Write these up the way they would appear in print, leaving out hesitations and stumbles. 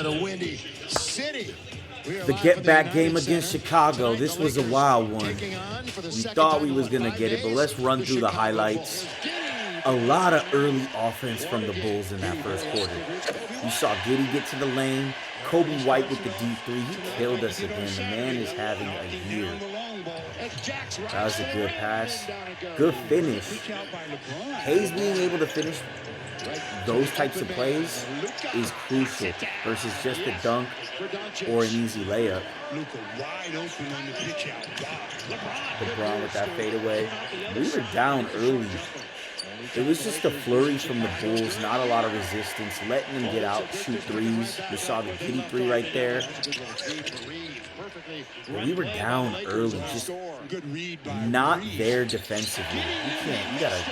the Windy City. The get-back game against Chicago. This was a wild one. We thought we was going to get it, but let's run through the highlights. A lot of early offense from the Bulls in that first quarter. You saw Giddey get to the lane. Kobe White with the deep three. He killed us again. The man is having a year. That was a good pass. Good finish. Hayes being able to finish those types of plays is crucial versus just a dunk or an easy layup. LeBron with that fadeaway. We were down early. It was just a flurry from the Bulls, not a lot of resistance, letting them get out, shoot threes. You saw the Giddey three right there. We were down early, just not there defensively. You gotta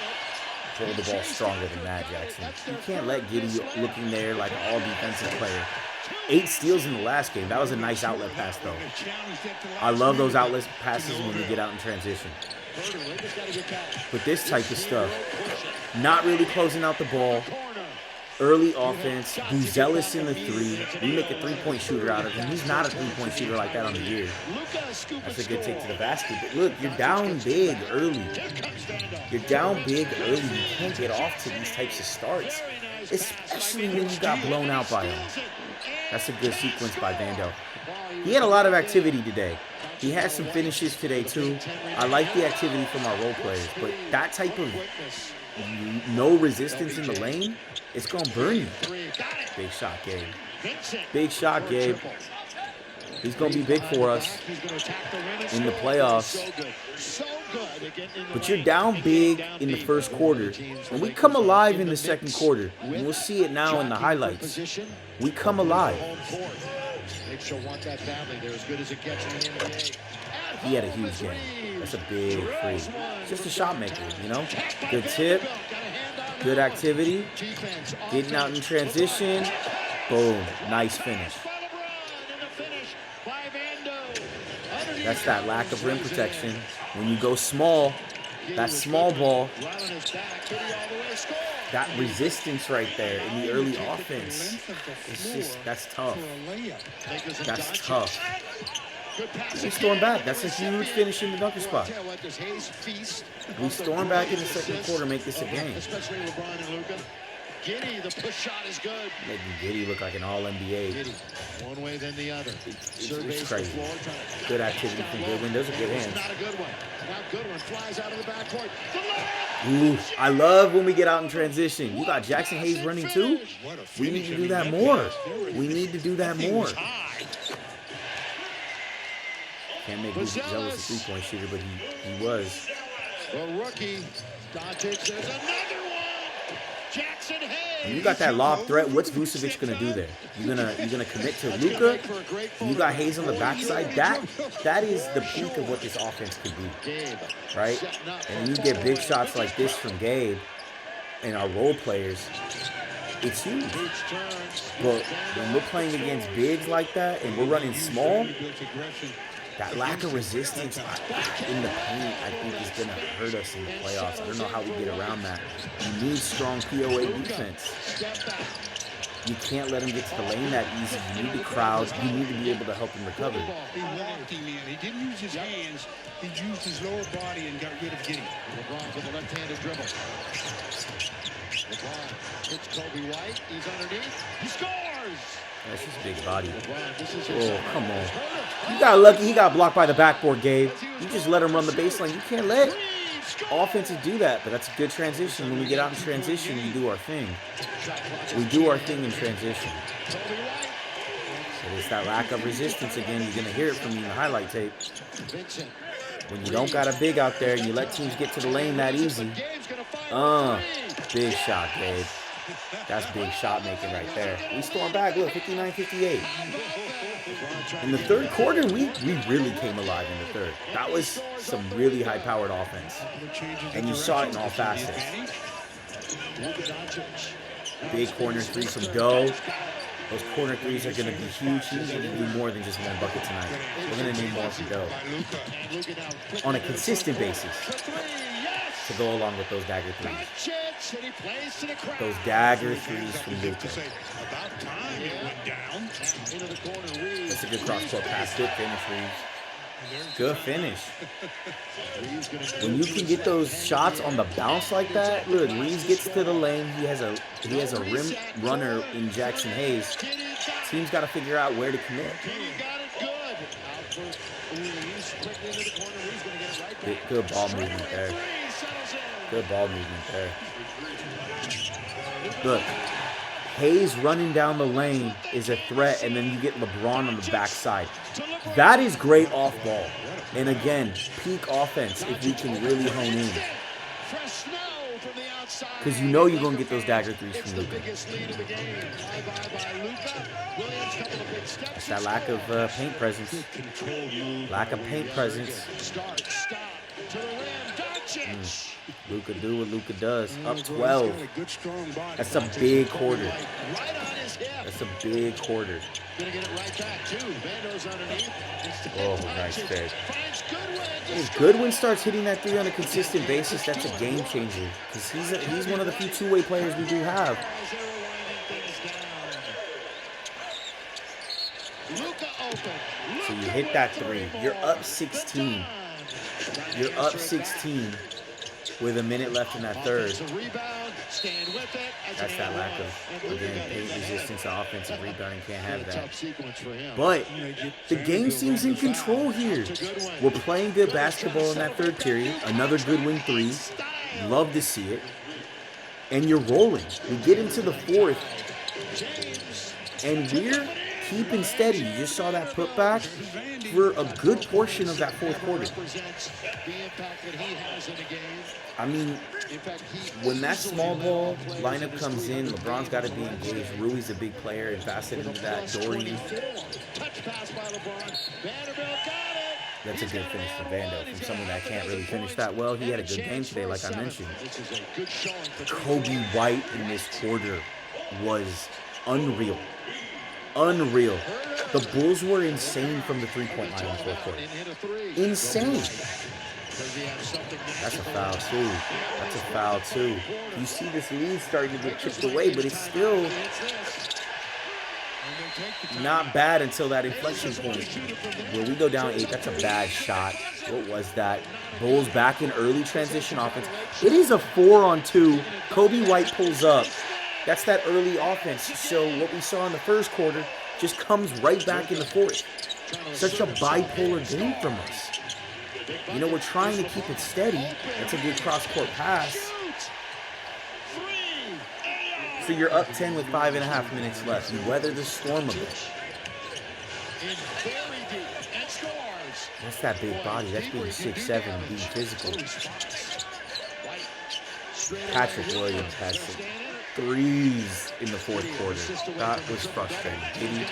hold the ball stronger than that, Jackson. You can't let Giddey looking there like an all-defensive player. 8 steals in the last game. That was a nice outlet pass, though. I love those outlet passes when we get out in transition. But this type of stuff, not really closing out the ball, early offense, Buzelis in the three. We make a three-point shooter out of him. He's not a three-point shooter like that on the year. That's a good take to the basket. But look, you're down big early. You're down big early. You can't get off to these types of starts, especially when you got blown out by him. That's a good sequence by Vando. He had a lot of activity today. He had some finishes today, too. I like the activity from our role players, but that type of no resistance in the lane, it's going to burn you. Big shot, Gabe. Big shot, Gabe. He's going to be big for us in the playoffs. But you're down big in the first quarter. And we come alive in the second quarter. And we'll see it now in the highlights. We come alive. He had a huge game. That's a big free. Just a shot maker, you know? Good tip. Good activity. Getting out in transition. Boom. Nice finish. That's that lack of rim protection. When you go small, that small ball, that resistance right there in the early offense, it's just, that's tough. That's tough. We storm back. That's a huge finish in the dunker spot. We storm back in the second quarter, make this a game. Giddey, the push shot is good. Making Giddey look like an all-NBA. One way, then the other. It's crazy. Good activity from Goodwin. Those are good hands. Not a good one. Now Goodwin flies out of the backcourt. Ooh, I love when we get out in transition. You got Jackson Hayes running too? We need to do that more. We need to do that more. Can't make Buzelis a three-point shooter, but he was. The rookie, Doncic, there's another one. Jackson Hayes. And you got that lob threat. What's Vucevic gonna do there? You're gonna commit to Luka. You got Hayes on the backside. That is the peak of what this offense could be, right? And you get big shots like this from Gabe and our role players. It's huge. But when we're playing against bigs like that and we're running small, that lack of resistance in the paint, I think, is going to hurt us in the playoffs. I don't know how we get around that. You need strong POA defense. You can't let him get to the lane that easy. You need the crowd. You need to be able to help him recover. He walked him in. He didn't use his hands. He used his lower body and got rid of Giddey. LeBron with the left-handed dribble. LeBron hits Kobe White. He's underneath. He scores! That's his big body. Oh, come on. You got lucky he got blocked by the backboard, Gabe. You just let him run the baseline. You can't let offenses do that, but that's a good transition. When we get out in transition, we do our thing. We do our thing in transition. So it's that lack of resistance again. You're going to hear it from me in the highlight tape. When you don't got a big out there and you let teams get to the lane that easy. Big shot, Gabe. That's big shot making right there. We storm back, look, 59-58. In the third quarter, we really came alive in the third. That was some really high-powered offense. And you saw it in all facets. Big corner three from Doe. Those corner threes are going to be huge. He's going to do more than just one bucket tonight. We're going to need more from Doe. On a consistent basis. to go along with those dagger threes. Doncic, and he plays to the crowd. Those dagger threes from Luka. About time it went down. Into the corner, Reeves. That's a good cross-court pass. Good finish, Reeves. Good finish. When you can get those shots on the bounce like that, look, Reeves gets to the lane. He has a rim runner in Jackson Hayes. Team's got to figure out where to commit. Good ball movement there. Good ball movement there. Look, Hayes running down the lane is a threat, and then you get LeBron on the backside. That is great off ball. And again, peak offense if we can really hone in. Because you know you're going to get those dagger threes from Luka. It's that lack of paint presence. Lack of paint presence. Luka do what Luka does. Up 12. That's a big quarter. That's a big quarter. Oh, nice pick. If Goodwin starts hitting that three on a consistent basis, that's a game changer. Because he's one of the few two-way players we do have. So you hit that three. You're up 16. You're up 16 with a minute left in that third. That's that lack of, again, paint resistance and offensive rebounding. Can't have that. But the game seems in control here. We're playing good basketball in that third period. Another good wing three. Love to see it. And you're rolling. We get into the fourth. And we're keeping steady. You just saw that putback for a good portion of that fourth quarter. I mean, when that small ball lineup comes in, LeBron's got to be engaged. Rui's a big player and faster into that. Dorian. That's a good finish for Vando. From someone that can't really finish that well, he had a good game today, like I mentioned. Kobe White in this quarter was unreal. Unreal. The Bulls were insane from the three-point line in the fourth quarter. Insane. That's a foul, too. That's a foul, too. You see this lead starting to get chipped away, but it's still not bad until that inflection point. Where we go down 8, that's a bad shot. What was that? Bulls back in early transition offense. It is a 4-on-2. Kobe White pulls up. That's that early offense. So what we saw in the first quarter just comes right back in the fourth. Such a bipolar game from us. You know, we're trying to keep it steady. That's a good cross-court pass. So you're up 10 with 5.5 minutes left. You weather the storm a bit. That's that big body. That's being 6'7", being physical. Patrick Williams has some threes in the fourth quarter. That was frustrating.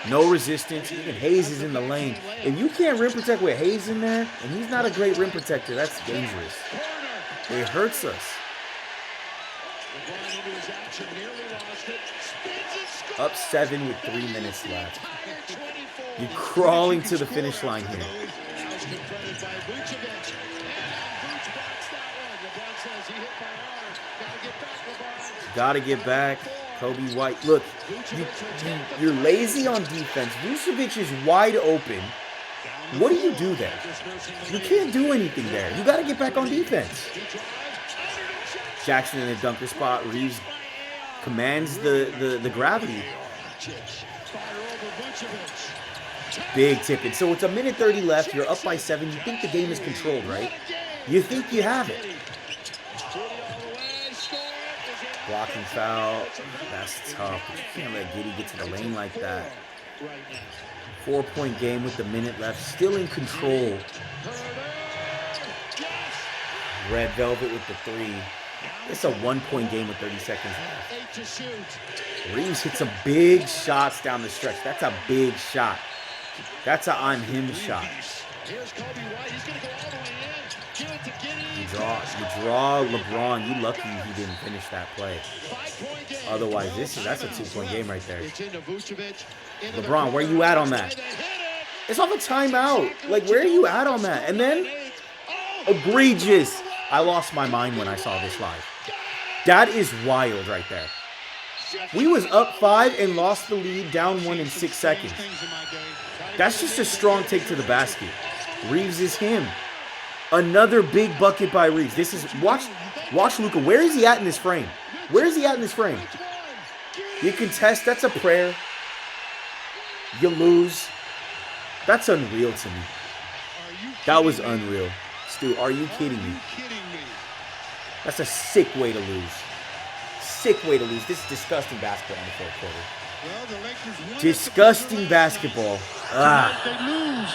No resistance. Even Hayes is in the lane. If you can't rim protect with Hayes in there, and he's not a great rim protector, that's dangerous. It hurts us. Up 7 with 3 minutes left. You're crawling to the finish line here. Gotta get back. Kobe White. Look, you're lazy on defense. Vucevic is wide open. What do you do there? You can't do anything there. You gotta get back on defense. Jackson in the dunker spot. Reeves commands the gravity. Big tipping. So it's a minute 30 left. You're up by 7. You think the game is controlled, right? You think you have it. Blocking foul. That's tough. You can't let Giddey get to the lane like that. 4-point game with a minute left. Still in control. Red Velvet with the 3. It's a 1-point game with 30 seconds left. Reeves hits some big shots down the stretch. That's a big shot. That's an on him shot. You draw LeBron. You lucky he didn't finish that play. Otherwise, that's a 2-point game right there. LeBron, where you at on that? It's off a timeout. Like, where are you at on that? And then, egregious. I lost my mind when I saw this live. That is wild right there. We was up 5 and lost the lead, down 1 in 6 seconds. That's just a strong take to the basket. Reeves is him. Another big bucket by Reeves. This is, watch Luka. Where is he at in this frame? Where is he at in this frame? You contest, that's a prayer. You lose. That's unreal to me. That was unreal. Stu, are you kidding me? That's a sick way to lose. Sick way to lose. This is disgusting basketball in the fourth quarter. Disgusting basketball. They lose.